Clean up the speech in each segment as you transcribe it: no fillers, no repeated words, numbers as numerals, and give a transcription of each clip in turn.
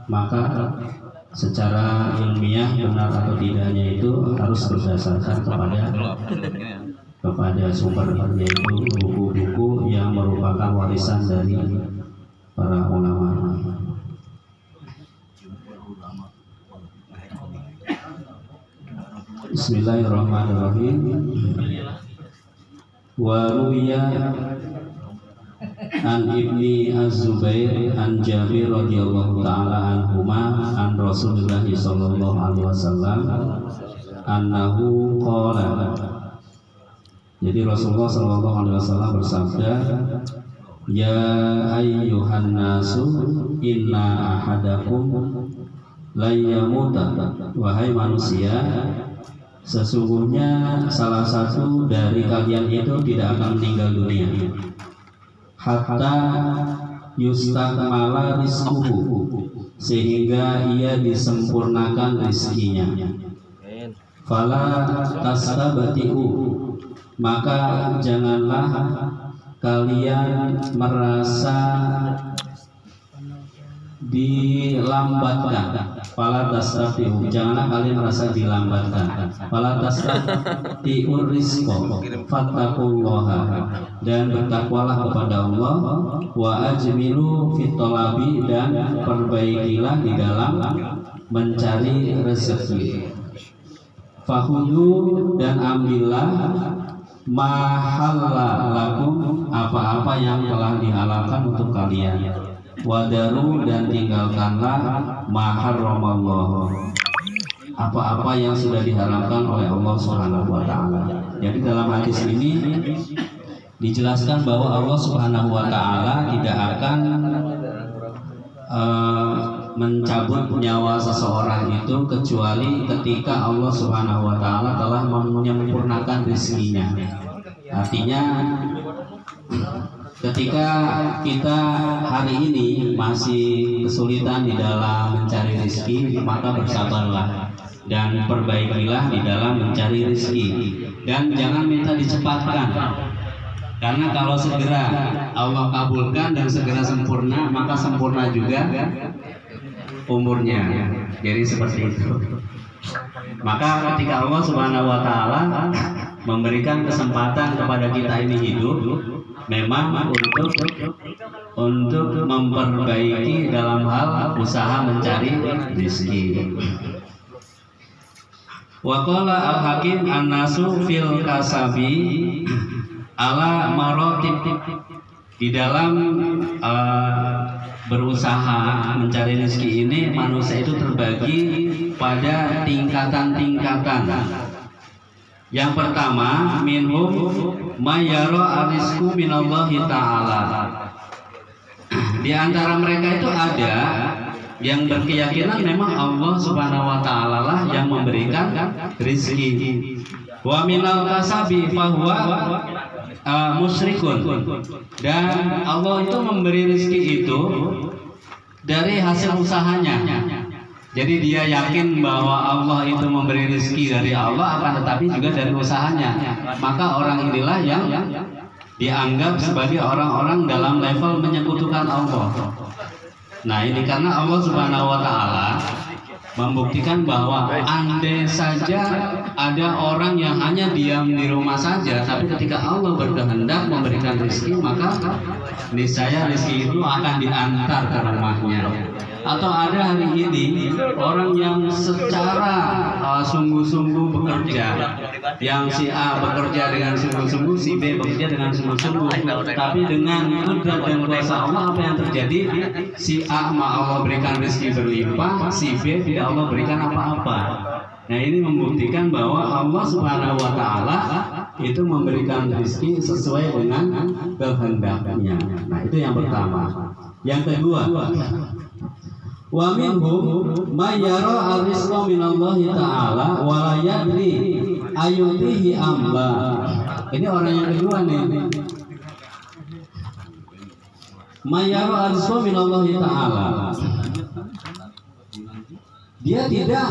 maka secara ilmiah benar atau tidaknya itu harus berdasarkan kepada sumber, yaitu buku-buku yang merupakan warisan dari para ulama. Bismillahirrahmanirrahim. Wa ruwiya an Ibni Az-Zubair an Jabir radhiyallahu taala anhuma an Rasulullah sallallahu alaihi wasallam annahu qala. Jadi Rasulullah sallallahu alaihi wasallam bersabda, ya ayyuhan nasu inna ahadakum la yamuta, wahai manusia, sesungguhnya salah satu dari kalian itu tidak akan meninggal dunia hatta yustakmala rizquhu, sehingga ia disempurnakan rizkinya. Fala tastabati'u, maka janganlah kalian merasa dilambatkan. Fala tastabati'u, janganlah kalian merasa dilambatkan. Fala tastabati'ur rizqa fattaqullaha, dan bertakwalah kepada Allah. Wa ajmilu fit talabi, dan perbaikilah di dalam mencari rezeki. Fahudu, dan ambillah mahalla lakum, apa-apa yang telah dihalalkan untuk kalian. Wadaru, dan tinggalkanlah maharramallah, apa-apa yang sudah diharamkan oleh Allah Subhanahu wa taala. Jadi dalam hadis ini dijelaskan bahwa Allah Subhanahu wa taala tidak akan mencabut nyawa seseorang itu kecuali ketika Allah Subhanahu wa taala telah menyempurnakan rezekinya. Artinya ketika kita hari ini masih kesulitan di dalam mencari rezeki, maka bersabarlah dan perbaikilah di dalam mencari rezeki, dan jangan minta dicepatkan, karena kalau segera Allah kabulkan dan segera sempurna, maka sempurna juga umurnya. Jadi seperti itu. Maka ketika Allah Subhanahu wa taala memberikan kesempatan kepada kita ini hidup, memang untuk memperbaiki dalam hal usaha mencari rezeki. Wa qala al-Hakim an-nasu fil kasabi ala maratib, di dalam berusaha mencari rezeki ini manusia itu terbagi pada tingkatan-tingkatan. Yang pertama, minhum mayara arizku minallahi ta'ala. Di antara mereka itu ada yang berkeyakinan memang Allah Subhanahu wa taala lah yang memberikan rezeki. Wa minal kasabi fahuwa musyrikun, dan Allah itu memberi rezeki itu dari hasil usahanya. Jadi dia yakin bahwa Allah itu memberi rezeki dari Allah, akan tetapi juga dari usahanya. Maka orang inilah yang dianggap sebagai orang-orang dalam level menyekutukan Allah. Nah ini karena Allah Subhanahu wa taala membuktikan bahwa andai saja ada orang yang hanya diam di rumah saja, tapi ketika Allah berkehendak memberikan rezeki, maka niscaya rezeki itu akan diantar ke rumahnya. Atau ada hari ini orang yang secara sungguh-sungguh bekerja, yang si A bekerja dengan sungguh-sungguh, si B bekerja dengan sungguh-sungguh, tapi dengan kudrat dan kuasa Allah, apa yang terjadi? Si A Allah berikan rezeki berlimpah, si B tidak Allah berikan apa-apa. Nah ini membuktikan bahwa Allah Subhanahu wa taala itu memberikan rezeki sesuai dengan kehendaknya. Nah itu yang pertama. Yang kedua, wa minhum may yara ar-rizqa minallahi ta'ala wa la yadri ayutihi amba. Ini orang yang kedua nih. May yara ar-rizqa minallahi ta'ala. Dia tidak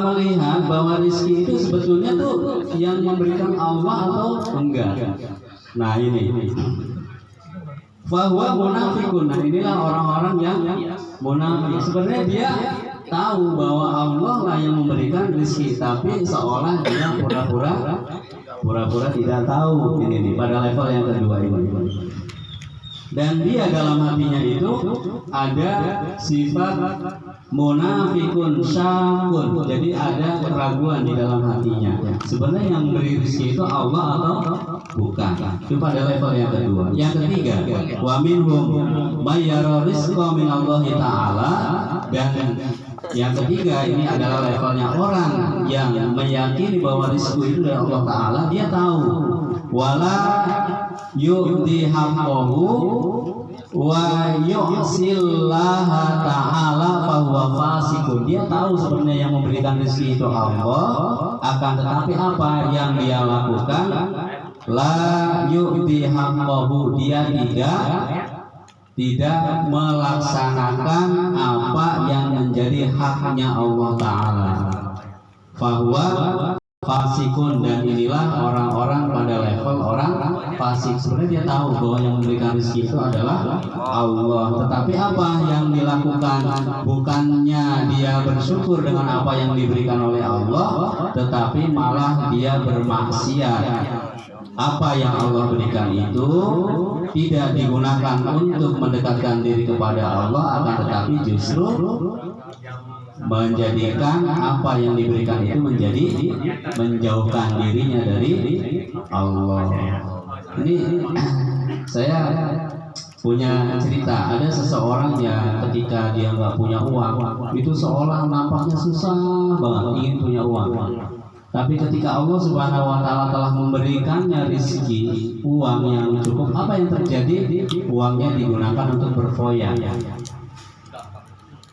melihat bahwa rezeki itu sebetulnya tuh yang memberikan Allah atau enggak. Nah ini Fahuwa munafikun. Nah, inilah orang-orang yang munafik. Sebenarnya dia tahu bahwa Allah lah yang memberikan rezeki, tapi seolah dia pura-pura tidak tahu. Ini pada level yang kedua ini. Dan dia dalam hatinya itu ada sifat munafikun syakun. Jadi ada keraguan di dalam hatinya. Sebenarnya yang beri rezeki itu Allah atau bukan? Itu pada level yang kedua. Yang ketiga, wa minhum may yara rizqa minallahi ta'ala. Dan yang ketiga ini adalah levelnya orang yang meyakini bahwa rezeki itu dari Allah Ta'ala. Dia tahu wala yu'ti haqqahu wa yu'sillaha ta'ala fahuwa fasikun. Dia tahu sebenarnya yang memberikan rezeki itu Allah, akan tetapi apa yang dia lakukan, la yu'ti haqqahu, dia tidak melaksanakan apa yang menjadi haknya Allah Ta'ala. Fahuwa fasikun. Dan inilah orang-orang pada level orang fasik. Sebenarnya dia tahu bahwa yang memberikan rezeki itu adalah Allah, tetapi apa yang dilakukan, bukannya dia bersyukur dengan apa yang diberikan oleh Allah, tetapi malah dia bermaksiat. Apa yang Allah berikan itu tidak digunakan untuk mendekatkan diri kepada Allah, akan tetapi justru menjadikan apa yang diberikan itu menjauhkan dirinya dari Allah. Ini saya punya cerita. Ada seseorang yang ketika dia nggak punya uang itu seolah nampaknya susah banget ingin punya uang. Tapi ketika Allah Subhanahu wa Ta'ala telah memberikannya rezeki uang yang cukup, apa yang terjadi? Uangnya digunakan untuk berfoya.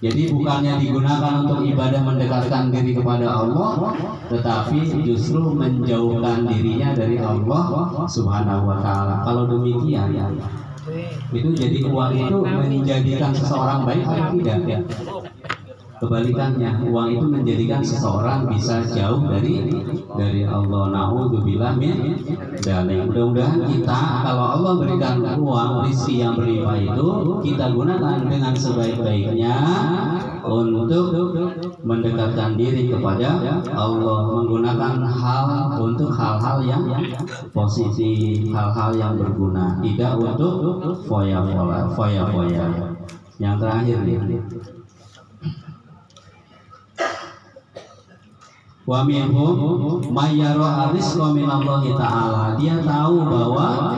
Jadi bukannya digunakan untuk ibadah mendekatkan diri kepada Allah, tetapi justru menjauhkan dirinya dari Allah Subhanahu wa Ta'ala. Kalau demikian, itu jadi uang itu menjadikan seseorang baik atau tidak? Kebalikannya, uang itu menjadikan seseorang bisa jauh dari Allah. Na'udzubillah min dzalik. Mudah-mudahan kita, kalau Allah berikan uang rezeki yang berlimpah itu, kita gunakan dengan sebaik-baiknya untuk mendekatkan diri kepada Allah, menggunakan untuk hal-hal yang positif, hal-hal yang berguna, tidak untuk foya-foya. Yang terakhir nih, wa minhum may yara rizqa minallahi ta'ala. Dia tahu bahwa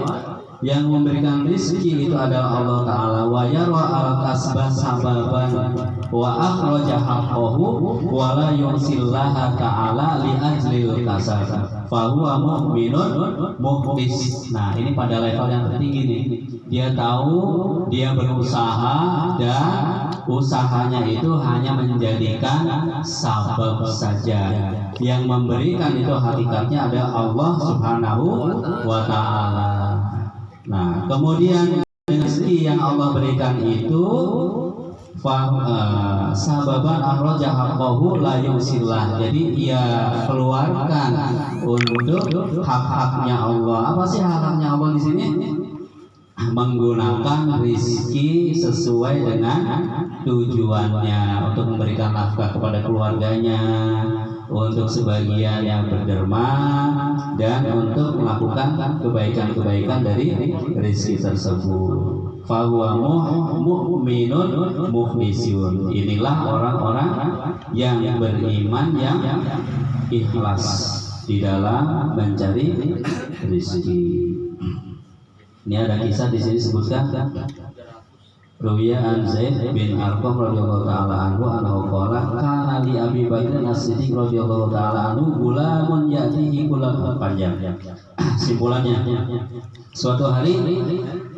yang memberikan rezeki itu adalah Allah Ta'ala. Wa yara al-kasba sababan wa akhraja haqqahu wa la yusillaha ta'ala li ajlil kasab fa huwa mu'minun mukhlis. Nah, ini pada level yang tertinggi nih. Dia tahu, dia berusaha, dan usahanya itu hanya menjadikan sabab saja. Yang memberikan itu hakikatnya ada Allah Subhanahu wa Ta'ala. Nah, kemudian rezeki yang Allah berikan itu sababan akhraja haqqahu la yusillah. Jadi ia keluarkan untuk hak-haknya Allah. Apa sih hak-haknya Allah di sini? Menggunakan rezeki sesuai dengan tujuannya, untuk memberikan nafkah kepada keluarganya, untuk sebagian yang berderma, dan untuk melakukan kebaikan-kebaikan dari rezeki tersebut. Fahuwa mu'minun mukhlisun. Inilah orang-orang yang beriman, yang ikhlas di dalam mencari rezeki. Ini ada kisah di sini sebutkan. Ruwiya an Zaid bin Arqam radhiyallahu taala anhu annahu qala kana li Abi Bakr as-Siddiq radhiyallahu taala anhu gulamun ya'tihi kullama panjang. Simpulannya, suatu hari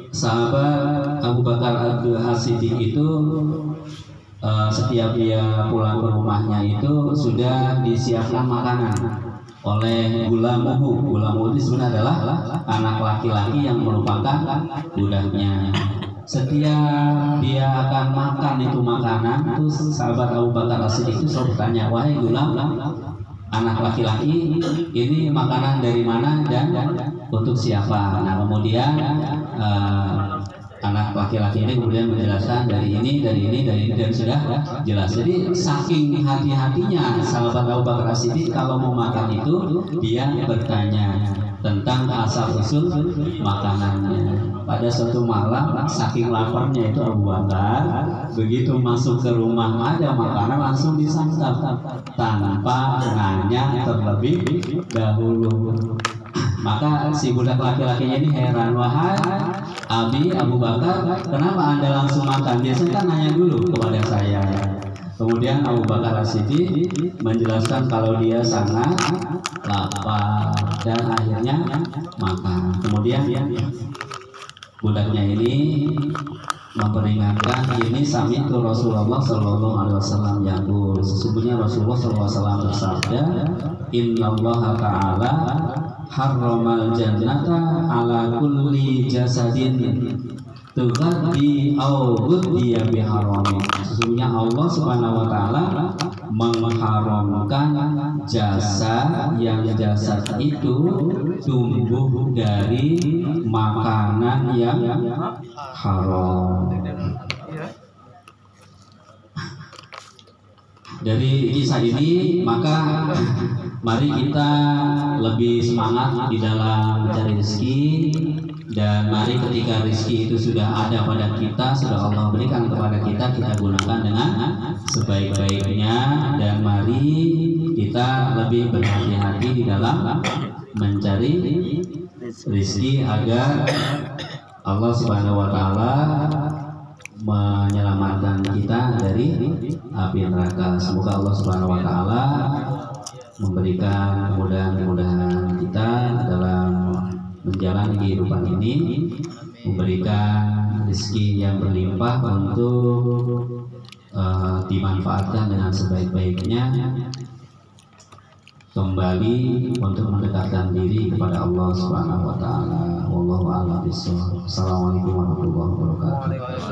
sahabat Abu Bakar as-Siddiq itu setiap dia pulang ke rumahnya itu sudah disiapkan makanan oleh gulamuhu. Gulamuhu itu sebenarnya adalah anak laki-laki yang merupakan budaknya. Setiap dia akan makan itu makanan, itu sahabat Abu Bakar as-Siddiq itu selalu bertanya, wahai gulam, anak laki-laki, ini makanan dari mana dan untuk siapa? Nah, kemudian anak laki-laki ini kemudian menjelaskan dari ini dan sudah jelas. Jadi saking hati-hatinya sahabat Abu Bakar As-Siddiq kalau mau makan itu dia bertanya tentang asal usul makanannya. Pada suatu malam saking laparnya itu Abu Bakar begitu masuk ke rumah ada makanan langsung disantap tanpa nanya terlebih dahulu. Maka si budak laki-lakinya ini heran, wahai Abi Abu Bakar, kenapa Anda langsung makan? Biasanya kan nanya dulu kepada saya. Kemudian Abu Bakar As-Siddiq menjelaskan kalau dia sangat lapar dan akhirnya makan. Kemudian budaknya ini memperingatkan, ini sami itu Rasulullah Shallallahu Alaihi Wasallam yaqul, sesungguhnya Rasulullah Shallallahu Alaihi Wasallam bersabda, Innallaha Ta'ala harramal jannata ala kulli jasadin tughaddi aw ghuddiya biharamin. Sesungguhnya Allah Subhanahu wa taala mengharamkan jasa yang jasad itu tumbuh dari makanan yang haram. Dari kisah ini maka mari kita lebih semangat di dalam mencari rezeki, dan mari ketika rezeki itu sudah ada pada kita, sudah Allah berikan kepada kita, kita gunakan dengan sebaik-baiknya, dan mari kita lebih berhati-hati di dalam mencari rezeki agar Allah Subhanahu wa taala menyelamatkan kita dari api neraka. Semoga Allah Subhanahu wa taala memberikan kemudahan kita dalam menjalani kehidupan ini, memberikan rezeki yang berlimpah untuk dimanfaatkan dengan sebaik-baiknya, kembali untuk mendekatkan diri kepada Allah Subhanahu wa taala. Wallahu a'lam bishawab. Assalamualaikum warahmatullahi wabarakatuh.